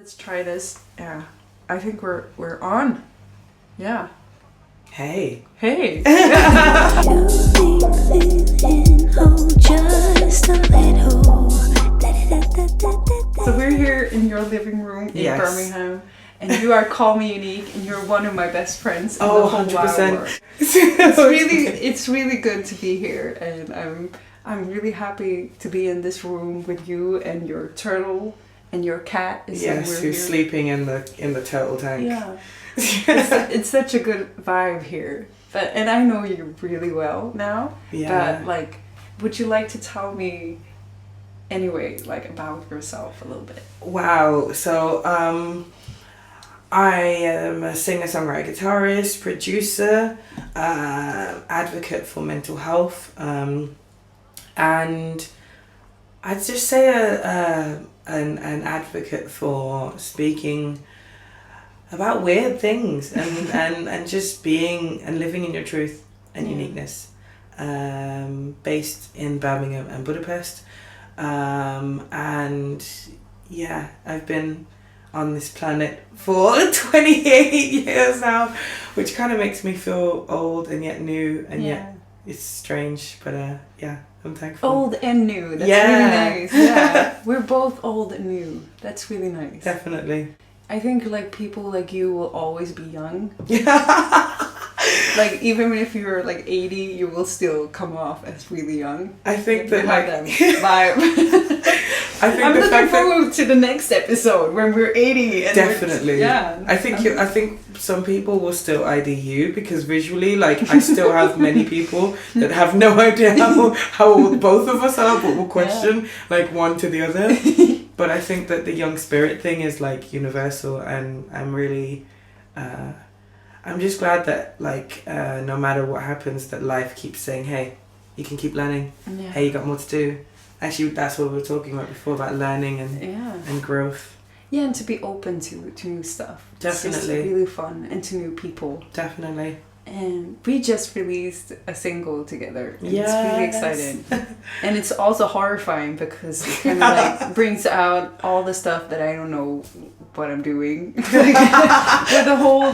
let's try this. Yeah, I think we're on. Yeah. Hey. Hey. So we're here in your living room in Birmingham, and you are Call Me Unique, and you're one of my best friends in the whole 100%. wide world. It's really good to be here, and I'm really happy to be in this room with you and your turtle and your cat. Who's sleeping in the turtle tank. Yeah. it's such a good vibe here. And I know you really well now. Yeah. But would you like to tell me anyway, about yourself a little bit? Wow. So I am a singer-songwriter, guitarist, producer, advocate for mental health, and I'd just say an advocate for speaking about weird things and just being and living in your truth and uniqueness, based in Birmingham and Budapest, and yeah, I've been on this planet for 28 years now, which kind of makes me feel old and yet new, and yet it's strange, but yeah, I'm thankful. Old and new, that's really nice. Yeah, we're both old and new. That's really nice. Definitely. I think people like you will always be young. Even if you're 80, you will still come off as really young. I think that vibe. I'm looking forward to the next episode when we're 80. And definitely. I think some people will still ID you because visually, I still have many people that have no idea how old both of us are, but will question one to the other. But I think that the young spirit thing is universal, and I'm really, I'm just glad that no matter what happens, that life keeps saying, hey, you can keep learning. Yeah. Hey, you got more to do. Actually, that's what we were talking about before, about learning and growth. Yeah, and to be open to new stuff. Definitely. It's just really fun, and to new people. Definitely. And we just released a single together. And it's really exciting. And it's also horrifying because it kind of brings out all the stuff that I don't know what I'm doing. With the whole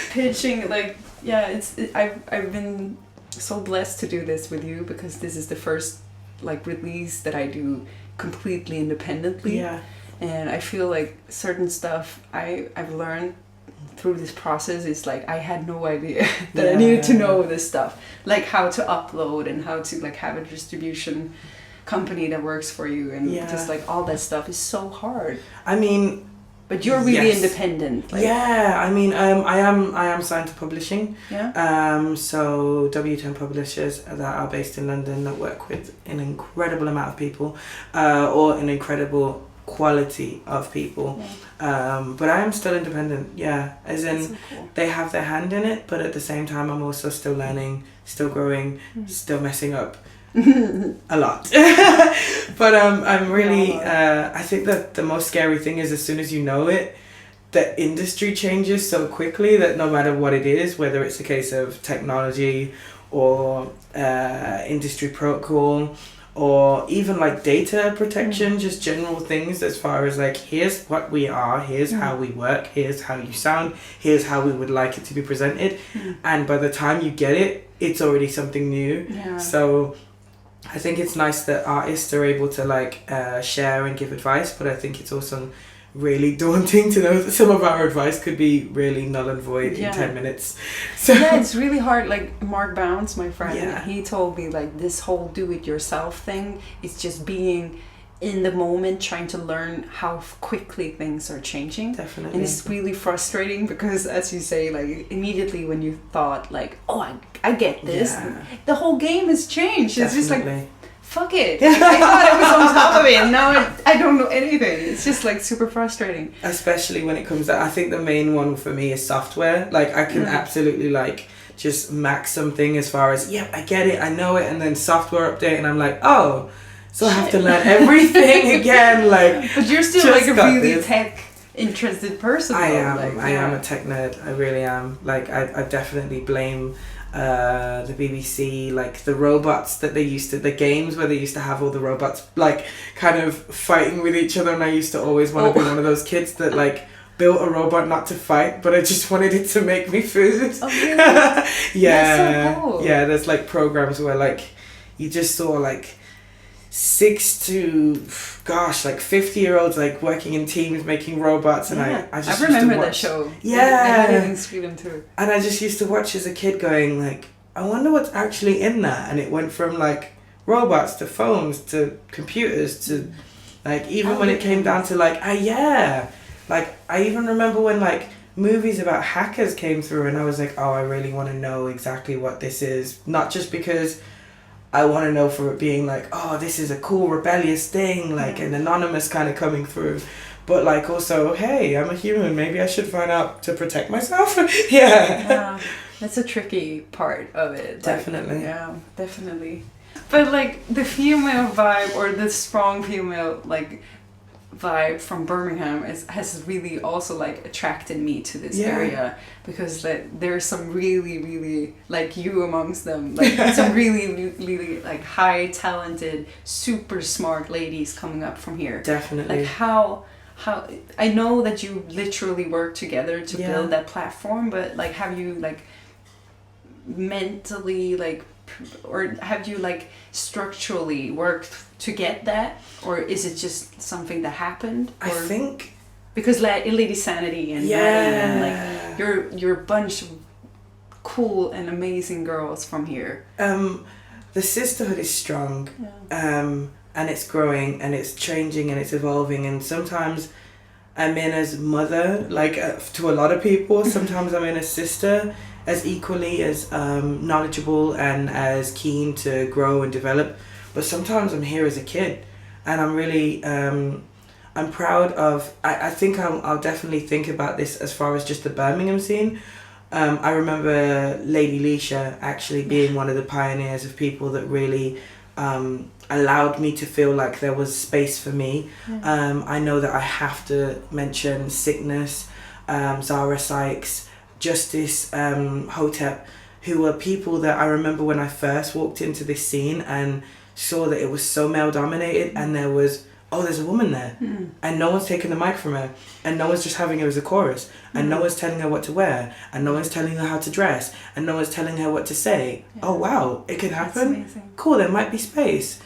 pitching, I've been so blessed to do this with you because this is the first release that I do completely independently. Yeah. And I feel certain stuff I've learned through this process is I had no idea that I needed to know this stuff, how to upload and how to have a distribution company that works for you, and just all that stuff is so hard. I mean, but you're really independent. I am signed to publishing. So W10 Publishers that are based in London that work with an incredible amount of people, or an incredible quality of people. But I am still independent, as in so cool. They have their hand in it, but at the same time I'm also still learning, still growing, still messing up a lot. But I'm really I think that the most scary thing is as soon as you know it, the industry changes so quickly that no matter what it is, whether it's a case of technology or industry protocol, or even data protection, just general things as far as here's what we are, here's how we work, here's how you sound, here's how we would like it to be presented, and by the time you get it, it's already something new. So I think it's nice that artists are able to share and give advice, but I think it's also really daunting to know that some of our advice could be really null and void in 10 minutes. So it's really hard. Mark Bounds, my friend, he told me this whole do-it-yourself thing is just being in the moment, trying to learn how quickly things are changing. Definitely. And it's really frustrating because, as you say, immediately when you thought I get this, the whole game has changed. It's Definitely. just fuck it. I thought I was on top of it, and now I don't know anything. It's just super frustrating. Especially when it comes to, I think the main one for me is software. I can absolutely just max something as far as, I get it, I know it, and then software update, and I'm oh, so I have to learn everything again. But you're still a really tech interested person. I am a tech nerd. I really am. I definitely blame the BBC, like the robots that the games where they used to have all the robots like kind of fighting with each other, and I used to always want to be one of those kids that like built a robot not to fight, but I just wanted it to make me food. Oh, really? Yeah. That's so cool. Yeah, there's like programs where like you just saw like 6 to 50-year-olds like working in teams making robots, and I just remember that show. Yeah, I had it in Sweden too. And I just used to watch as a kid, going like, I wonder what's actually in that. And it went from like robots to phones to computers to like even when it came down to like like I even remember when like movies about hackers came through, and I was like, oh, I really want to know exactly what this is, not just because I want to know for it being like, oh, this is a cool rebellious thing, like an anonymous kind of coming through, but like also, hey, I'm a human, maybe I should find out to protect myself. Yeah, that's a tricky part of it. Definitely. Like, yeah, definitely. But like the female vibe, or the strong female like vibe from Birmingham has really also like attracted me to this area, because there's some really like you amongst them, like some really like high talented, super smart ladies coming up from here. Definitely. Like how I know that you literally work together to build that platform, but like have you like mentally like, or have you like structurally worked to get that, or is it just something that happened? Or, I think because like Lady Sanity and Madeline, and like you're a bunch of cool and amazing girls from here. The sisterhood is strong, and it's growing and it's changing and it's evolving, and sometimes I'm in as mother, like to a lot of people. Sometimes I'm in as sister, as equally as knowledgeable and as keen to grow and develop. But sometimes I'm here as a kid, and I'm really I'm proud of. I think I'll definitely think about this as far as just the Birmingham scene. I remember Lady Leisha actually being one of the pioneers of people that really allowed me to feel like there was space for me. I know that I have to mention Sickness, Zara Sykes, Justice, Hotep, who were people that I remember when I first walked into this scene and saw that it was so male dominated, and there's a woman there, and no one's taking the mic from her, and no one's just having her as a chorus, and no one's telling her what to wear, and no one's telling her how to dress, and no one's telling her what to say. Oh wow, it can happen. Cool, there might be space.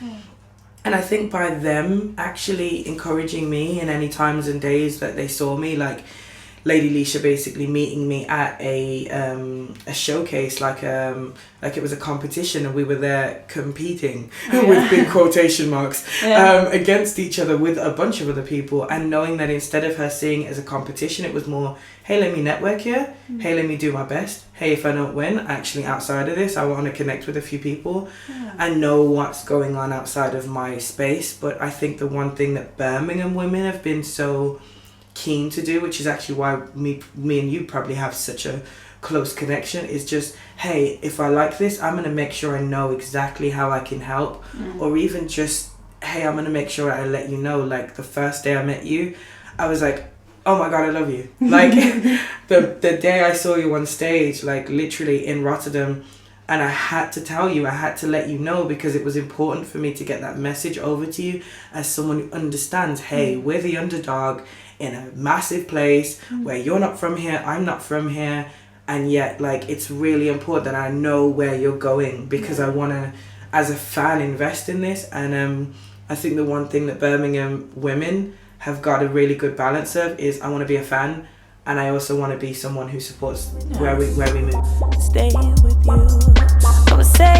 And I think by them actually encouraging me in any times and days that they saw me, like Lady Leisha basically meeting me at a showcase, like it was a competition, and we were there competing with big quotation marks against each other with a bunch of other people, and knowing that instead of her seeing it as a competition, it was more, hey, let me network here, hey, let me do my best, hey, if I don't win, actually outside of this I want to connect with a few people and know what's going on outside of my space. But I think the one thing that Birmingham women have been so keen to do, which is actually why me and you probably have such a close connection, is just, hey, if I like this, I'm gonna make sure I know exactly how I can help, or even just, hey, I'm gonna make sure I let you know. Like the first day I met you, I was like, oh my god, I love you. Like the day I saw you on stage, like literally in Rotterdam, and I had to tell you, I had to let you know, because it was important for me to get that message over to you as someone who understands, hey, we're the underdog in a massive place where you're not from here, I'm not from here, and yet like it's really important that I know where you're going, because I want to, as a fan, invest in this. And I think the one thing that Birmingham women have got a really good balance of is, I want to be a fan, and I also want to be someone who supports where we move. Stay with you. I'ma say